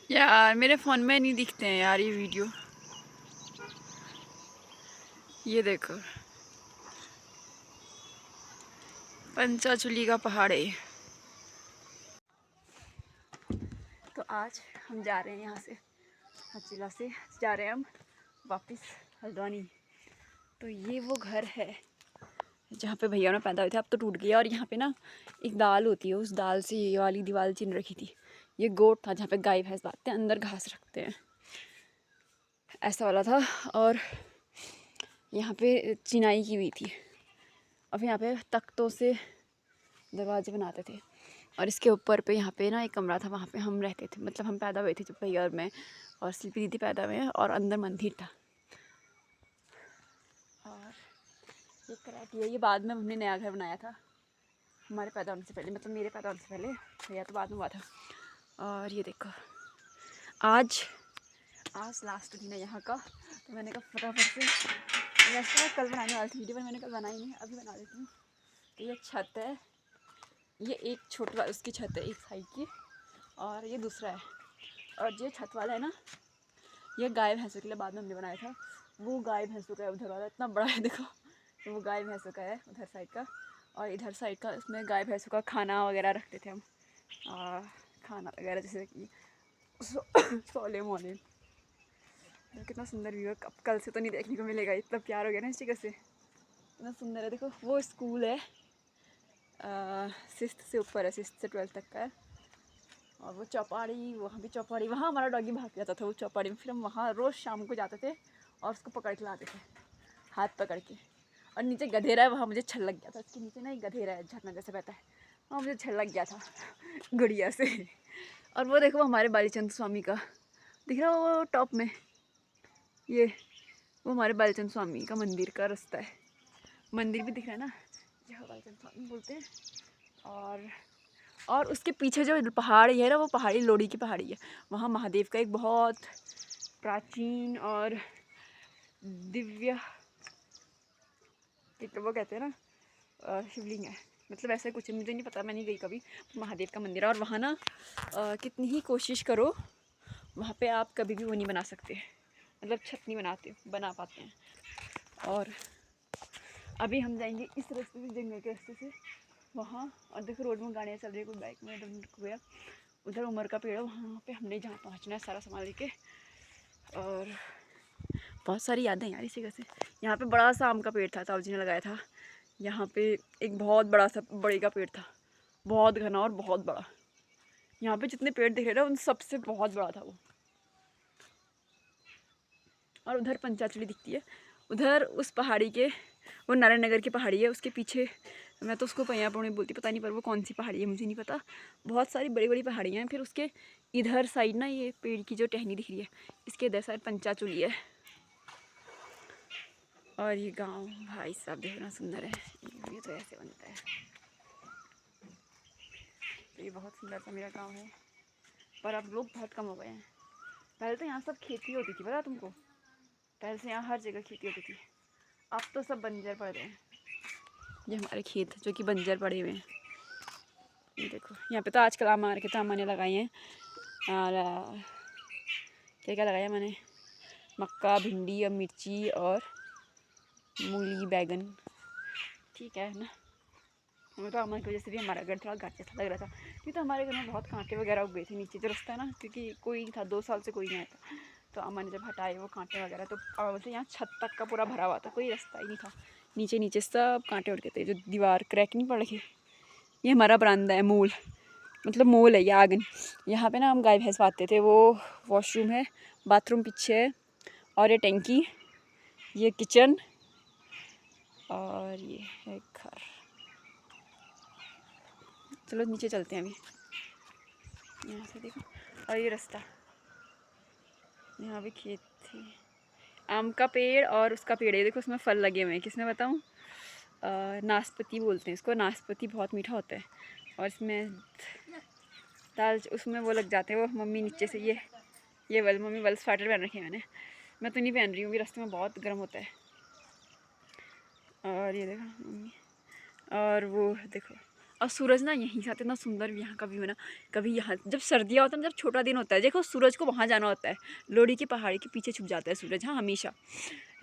यार मेरे फ़ोन में नहीं दिखते हैं यार ये वीडियो। ये देखो, पंचाचूली का पहाड़ है। तो आज हम जा रहे हैं यहाँ से, हचिला से जा रहे हैं हम वापस हल्द्वानी। तो ये वो घर है जहाँ पे भैया ने पैदा हुए थे। अब तो टूट गया। और यहाँ पे ना एक दाल होती है, उस दाल से ये वाली दीवार चिन रखी थी। ये गोट था जहाँ पे गाय भैंस बांधते हैं, अंदर घास रखते हैं, ऐसा वाला था। और यहाँ पे चिनाई की हुई थी। अब यहाँ पे तख्तों से दरवाजे बनाते थे। और इसके ऊपर पे यहाँ पे ना एक कमरा था, वहाँ पे हम रहते थे। मतलब हम पैदा हुए थे जब भैया और मैं और शिल्पी दीदी पैदा हुए हैं। और अंदर मंदिर था। और ये कराटी है, ये बाद में हमने नया घर बनाया था हमारे पैदा होने से पहले, मतलब मेरे पैदा होने से पहले। भैया तो बाद में हुआ था। और ये देखो, आज लास्ट दिन है यहाँ का। तो मैंने कहा फटाफट से, वैसे मैं कल बनाने वाली थी वीडियो, पर मैंने कल बनाई नहीं, अभी बना देती हूँ। तो ये छत है, ये एक छोटी वाली उसकी छत है एक साइड की, और ये दूसरा है। और ये छत वाला है ना, ये गाय भैंसों के लिए बाद में हमने बनाया था। वो गाय भैंसों का है उधर वाला, इतना बड़ा है देखो। तो वो गाय भैंसों का है उधर साइड का। और इधर साइड का इसमें गाय भैंसों का खाना वगैरह रखते थे हम। खाना वगैरह जैसे कि सोले मोले। कितना सुंदर व्यू है। अब कल से तो नहीं देखने को मिलेगा, इतना प्यार हो गया ना इस जगह से, इतना सुंदर है। देखो वो स्कूल है, 6th से ऊपर है, 6th से 12th तक का है। और वो चौपाड़ी, वहाँ भी चौपाड़ी, वहाँ हमारा डॉगी भाग जाता था वो चौपाड़ी में। फिर हम वहाँ रोज़ शाम को जाते थे और उसको पकड़ के लाते थे, हाथ पकड़ के। और नीचे गधेरा है, वहाँ मुझे छल लग गया था। उसके नीचे ना एक गधेरा है, झरना जैसे बहता है, वहाँ मुझे छल लग गया था गुड़िया से। और वो देखो हमारे बालीचंद स्वामी का दिख रहा है वो टॉप में, ये वो हमारे बालीचंद स्वामी का मंदिर का रास्ता है। मंदिर भी दिख रहा है ना, जहाँ बालीचंद स्वामी बोलते हैं। और उसके पीछे जो पहाड़ी है ना, वो पहाड़ी लोड़ी की पहाड़ी है। वहाँ महादेव का एक बहुत प्राचीन और दिव्य, तो वो कहते हैं ना शिवलिंग है, मतलब ऐसा कुछ, मुझे नहीं पता, मैं नहीं गई कभी। महादेव का मंदिर है। और वहाँ ना कितनी ही कोशिश करो, वहाँ पे आप कभी भी वो नहीं बना सकते, मतलब छत नहीं बना पाते हैं। और अभी हम जाएंगे इस रास्ते से, जंगल के रास्ते से वहाँ। और देखो रोड में गाड़ियाँ चल रही है, कोई बाइक में इधर रुक गया। उधर उमर का पेड़ है, वहाँ पे हमने जहाँ पहुँचना है सारा सामान लेके। और बहुत सारी यादें यार इसी जगह से। यहाँ पे बड़ा सा आम का पेड़ था, ताऊ जी ने लगाया था। यहाँ पे एक बहुत बड़ा सा बड़े का पेड़ था, बहुत घना और बहुत बड़ा। यहाँ पे जितने पेड़ दिख रहे थे उन सबसे बहुत बड़ा था वो। और उधर पंचाचूली दिखती है, उधर उस पहाड़ी के, वो नारायण नगर की पहाड़ी है, उसके पीछे मैं तो उसको पैया पौड़ी बोलती, पता नहीं पर वो कौन सी पहाड़ी है मुझे नहीं पता। बहुत सारी बड़ी बड़ी पहाड़ियाँ हैं। फिर उसके इधर साइड ना ये पेड़ की जो टहनी दिख रही है, इसके इधर साइड पंचाचूली है। और ये गांव भाई साहब देखना सुंदर है, ये तो ऐसे बनता है। तो ये बहुत सुंदर सा मेरा गांव है, पर अब लोग बहुत कम हो गए हैं। पहले तो यहाँ सब खेती होती थी, पता तुमको? पहले से यहाँ हर जगह खेती होती थी, अब तो सब बंजर पड़ गए हैं। ये हमारे खेत जो कि बंजर पड़े हुए हैं। ये देखो यहाँ पे तो आजकल आम मार के तो मैंने लगाए हैं। और क्या क्या लगाया मैंने, मक्का, भिंडी और मिर्ची और मूली, बैगन। ठीक है ना। हमें तो आम की वजह से भी हमारा घर थोड़ा घाट जैसा लग रहा था, क्योंकि तो हमारे घर में बहुत कांटे वगैरह उग गए थे नीचे जो रास्ता है ना, क्योंकि कोई था 2 साल से कोई नहीं आया था। तो अम्मा ने जब हटाए वो कांटे वगैरह, तो बोलते यहाँ छत तक का पूरा भरा हुआ था, कोई रास्ता ही नहीं था। नीचे नीचे सब कांटे उड़ गए थे, जो दीवार क्रैक नहीं पड़ रही। ये हमारा बरामदा है, मूल मतलब मोल है ये आंगन। यहाँ पे ना हम गाय भैंस पालते थे। वो वॉशरूम है, बाथरूम पीछे है, और ये टंकी, ये किचन, और ये है घर। चलो नीचे चलते हैं अभी, यहाँ से देखो। और ये रास्ता, यहाँ भी खेत थी, आम का पेड़ और उसका पेड़ है, देखो उसमें फल लगे हुए हैं। किसमें बताऊँ, नाशपाती बोलते हैं इसको। नाशपाती बहुत मीठा होता है, और इसमें दाल उसमें वो लग जाते हैं। वो मम्मी नीचे से ये मम्मी वाल स्वेटर पहन रखी है मैंने, मैं तो नहीं पहन रही हूँ, रास्ते में बहुत गर्म होता है। और ये देखो मम्मी, और वो देखो और सूरज ना यहीं से आता है, इतना सुंदर यहाँ का व्यू है ना। कभी यहाँ जब सर्दियाँ होता है ना, जब छोटा दिन होता है, देखो सूरज को वहाँ जाना होता है, लोहड़ी की पहाड़ी के पीछे छुप जाता है सूरज, हाँ हमेशा।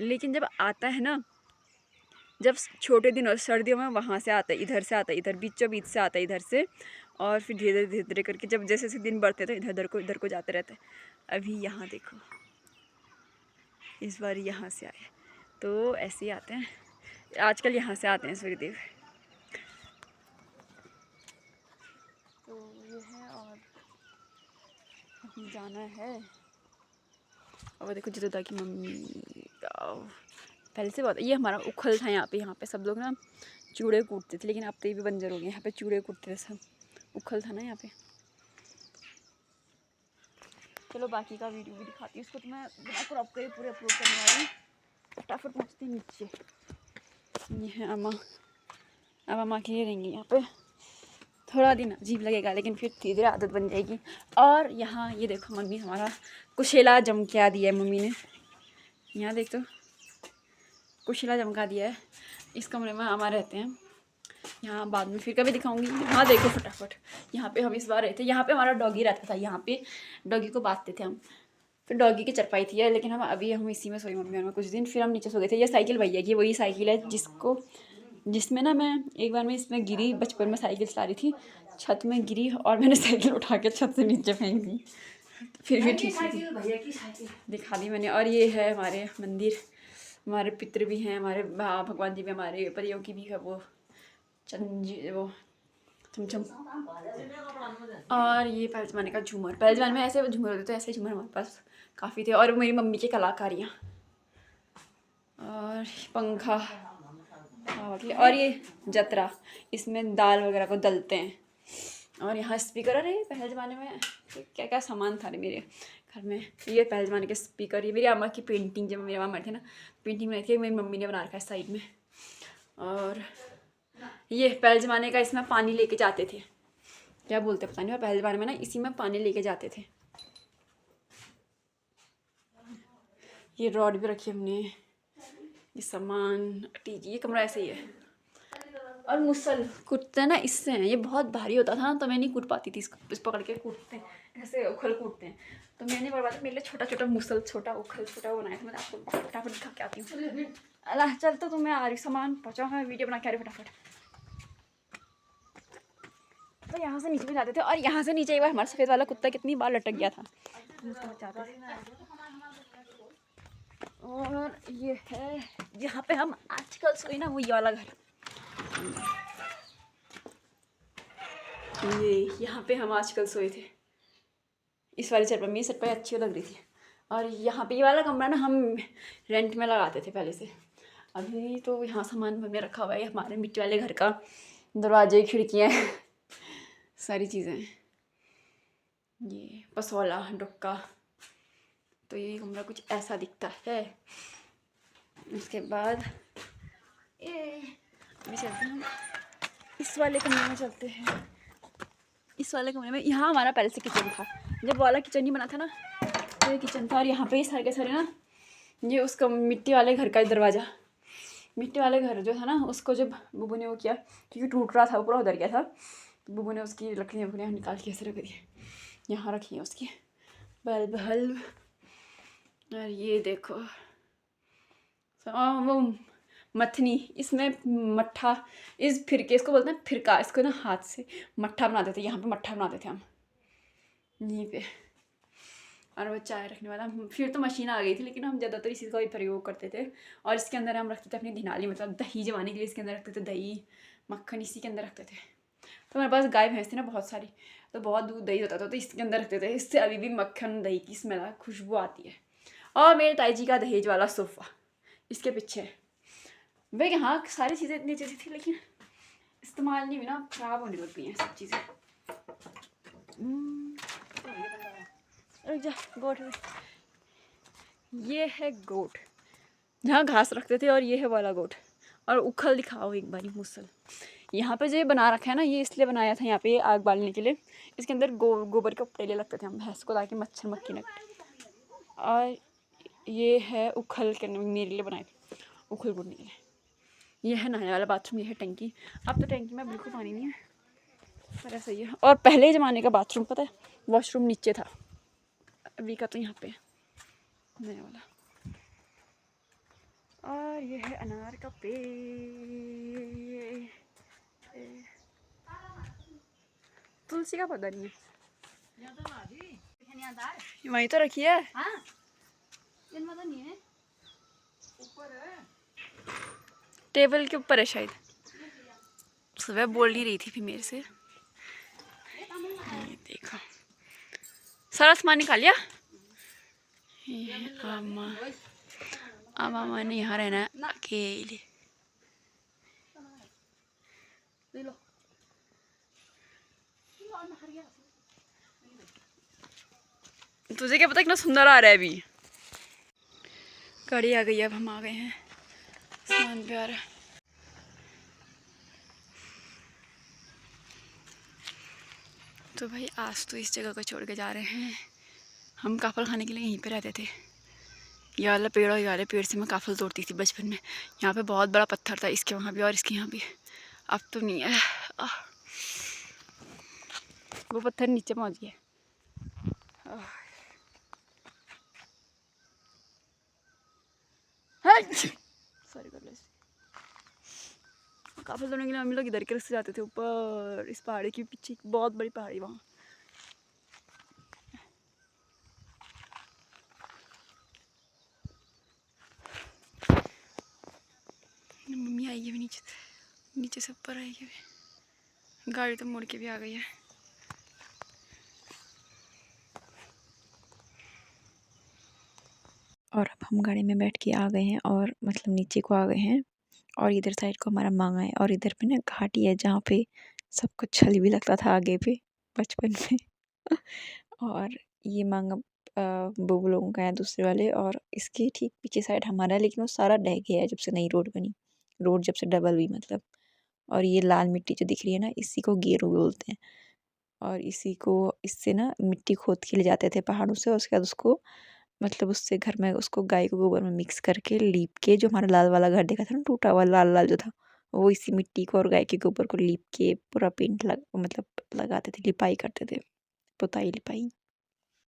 लेकिन जब आता है ना, जब छोटे दिन और सर्दियों में वहाँ से आता है, इधर से आता है, इधर बीचों बीच से आता है इधर से, और फिर धीरे धीरे धीरे करके जब जैसे जैसे दिन बढ़ते तो इधर को जाते रहता है। अभी यहाँ देखो, इस बार यहाँ से आए तो ऐसे ही आते हैं, आजकल यहाँ से आते हैं सूर्यदेव। तो ये है, और अभी जाना है। और देखो जितोदा की मम्मी, पहले से बहुत, ये हमारा उखल था यहाँ पे सब लोग ना चूड़े कूटते थे, लेकिन अब तो ये भी बंजर हो गए, यहाँ पे चूड़े कूटते थे सब, उखल था ना यहाँ पे। चलो बाकी का वीडियो भी दिखाती हूँ, इसको तो मैं बिना क्रॉप करे पूरे अपलोड करने वाली हूँ। फटाफट पहुँचती नीचे। ये है अम्मा, अब अम्मा के रहेंगे यहाँ पे, थोड़ा दिन अजीब लगेगा लेकिन फिर धीरे धीरे आदत बन जाएगी। और यहाँ ये देखो मम्मी हमारा कुशेला जमका दिया है मम्मी ने, यहाँ देख तो कुशेला जमका दिया है। इस कमरे में अम्मा रहते हैं, यहाँ बाद में फिर कभी दिखाऊंगी। हाँ देखो फटाफट, यहाँ पे हम इस बार रहे थे, यहाँ पे हमारा डॉगी रहता था, यहाँ पे डॉगी को बांधते थे हम। फिर डॉगी की चरपाई थी, लेकिन हम इसी में सोई मम्मी और मैं कुछ दिन, फिर हम नीचे सो गए थे। ये साइकिल भैया की वही साइकिल है जिसमें ना मैं एक बार मैं इसमें गिरी, बचपन में साइकिल चला रही थी, छत में गिरी और मैंने साइकिल उठा के छत से नीचे फेंक दी, फिर भी ठीक थी, भैया की साइकिल दिखा दी मैंने। और ये है हमारे मंदिर, हमारे पितृ भी हैं, हमारे भगवान जी भी, हमारे परियों की भी है वो वो चमचम। और ये पहले ज़माने का झूमर, पहले ज़माने में ऐसे झूमर होते थे, ऐसे झूमर हमारे पास काफ़ी थे। और मेरी मम्मी की कलाकारियाँ, और पंखा, और ये जतरा, इसमें दाल वगैरह को दलते हैं। और यहाँ स्पीकर, अरे पहले ज़माने में क्या क्या सामान था मेरे घर में। ये पहले ज़माने के स्पीकर, ये मेरी अम्मा की पेंटिंग, जब मेरी अम्मा मर थे ना, पेंटिंग बनाई थी, मेरी मम्मी ने बना रखा है साइड में। और ये पहले ज़माने का, इसमें पानी लेके जाते थे, क्या बोलते पता नहीं, और पहले ज़माने में ना इसी में पानी लेके जाते थे। ये रॉड भी रखी हमने, ये सामान टीजी, ये कमरा ऐसे ही है। और मुसल कूटते हैं ना इससे हैं, ये बहुत भारी होता था ना, तो मैं नहीं कूट पाती थी इसको, इस पकड़ के कूटते हैं ऐसे, उखल कूटते हैं, तो मैं नहीं पढ़ पाती। मेरे लिए छोटा छोटा मुसल, छोटा उखल, छोटा बनाया था। मैं आपको फटाफट दिखा के आती हूँ। अल्लाह चल, तो मैं आ रही, सामान पहुँचाओ, मैं वीडियो बना के आ रही फटाफट। तो यहाँ से नीचे भी जाते थे, और यहाँ से नीचे एक बार हमारा सफ़ेद वाला कुत्ता कितनी बार लटक गया था, और ये है यहाँ पे हम आजकल सोए ना, वो ये वाला घर, ये यहाँ पे हम आजकल सोए थे, इस वाली चरपाई में। चरपाई अच्छी लग रही थी। और यहाँ पे ये वाला कमरा ना हम रेंट में लगाते थे पहले से, अभी तो यहाँ सामान में रखा हुआ है। हमारे मिट्टी वाले घर का दरवाजे, खिड़कियाँ, सारी चीज़ें, ये पसौला डुक्का। तो ये कमरा कुछ ऐसा दिखता है। उसके बाद अभी चलते हैं हम इस वाले कमरे में, चलते हैं इस वाले कमरे में। यहाँ हमारा पहले से किचन था, जब वाला किचन नहीं बना था ना, तो ये किचन था। और यहाँ पे सारे के सारे ना, ये उसका मिट्टी वाले घर का दरवाज़ा, मिट्टी वाले घर जो था ना, उसको जब बुबू ने वो किया, क्योंकि टूट रहा था, वो पूरा उधर गया था, तो बुबू ने उसकी लकड़ियाँ निकाल के ऐसे रख दी, यहाँ रखी है उसकी बल्ब हल्ब। और ये देखो वो मथनी, इसमें मट्ठा, इस फिरके, इसको बोलते हैं फिरका, इसको ना हाथ से मट्ठा बनाते थे, यहाँ पे मट्ठा बनाते थे हम यहीं पे। और वो चाय रखने वाला, फिर तो मशीन आ गई थी, लेकिन हम ज़्यादातर इसी का ही प्रयोग करते थे। और इसके अंदर हम रखते थे अपनी धिनाली, मतलब दही जमाने के लिए इसके अंदर रखते थे, दही मक्खन इसी के अंदर रखते थे। तो हमारे पास गाय भैंस थी ना बहुत सारी, तो बहुत दूध दही होता था, तो इसके अंदर रखते थे। इससे अभी भी मक्खन दही की स्मेल, खुशबू आती है। और मेरे ताई जी का दहेज वाला सोफ़ा इसके पीछे, वे हाँ सारी चीज़ें इतनी अच्छी थी, लेकिन इस्तेमाल नहीं हुई ना, ख़राब होने लग गई हैं सब चीज़ें। जा गोट, ये है गोट जहाँ घास रखते थे, और ये है वाला गोट। और उखल दिखाओ एक बारी, मुसल यहाँ पे जो ये बना रखा है ना, ये इसलिए बनाया था यहाँ पे आग बालने के लिए। इसके अंदर गोबर के पटेले लगते थे हम भैंस को, ताकि मच्छर मक्खी न काटे। और ये है उखल करने, मेरे लिए बनाए थे उखल कूटने के लिए। ये है नहाने वाला बाथरूम, ये है टंकी। अब तो टंकी में बिल्कुल पानी नहीं है, पर सही है। और पहले ज़माने का बाथरूम पता है, वॉशरूम नीचे था, अभी का तो यहाँ पे नया वाला। और ये है अनार का पेड़, तुलसी का पता नहीं है, वहीं तो रखी है। हाँ? नहीं है, टेबल के ऊपर है शायद। सुबह बोल नहीं रही थी फिर मेरे से। ये देखो सारा सामान निकाल लिया। मामा ने यहाँ रहना है अकेले। तुझे क्या पता कितना सुंदर आ रहा है। अभी गाड़ी आ गई, अब हम आ गए हैं, सामान पे आ रहा है। तो भाई आज तो इस जगह को छोड़ के जा रहे हैं। हम काफल खाने के लिए यहीं पे रहते थे। ये वाला पेड़ और ये वाले पेड़ से मैं काफल तोड़ती थी बचपन में। यहाँ पे बहुत बड़ा पत्थर था, इसके वहाँ भी और इसके यहाँ भी। अब तो नहीं है, वो पत्थर नीचे पहुँच गया। सॉरी कर लो। काफल तोड़ने के लिए हम लोग इधर के रास्ते जाते थे, ऊपर इस पहाड़ी के पीछे एक बहुत बड़ी पहाड़ी वहाँ। मम्मी आएगी भी नीचे से ऊपर आएगी भी। गाड़ी तो मुड़ के भी आ गई है। और अब हम गाड़ी में बैठ के आ गए हैं और मतलब नीचे को आ गए हैं। और इधर साइड को हमारा मांगा है और इधर पे ना घाटी है जहाँ पे सबको छल भी लगता था आगे पे बचपन में। और ये मांगा बुबु लोगों का है दूसरे वाले, और इसके ठीक पीछे साइड हमारा है, लेकिन वो सारा ढह गया है जब से नई रोड बनी, रोड जब से डबल हुई मतलब। और ये लाल मिट्टी जो दिख रही है ना, इसी को गेरू बोलते हैं। और इसी को इससे ना मिट्टी खोद के ले जाते थे पहाड़ों से, और उसके बाद उसको मतलब उससे घर में उसको गाय को गोबर में मिक्स करके लीप के, जो हमारा लाल वाला घर देखा था ना टूटा हुआ लाल लाल जो था, वो इसी मिट्टी को और गाय के गोबर को लीप के पूरा पेंट मतलब लगाते थे, लिपाई करते थे, पुताई लिपाई।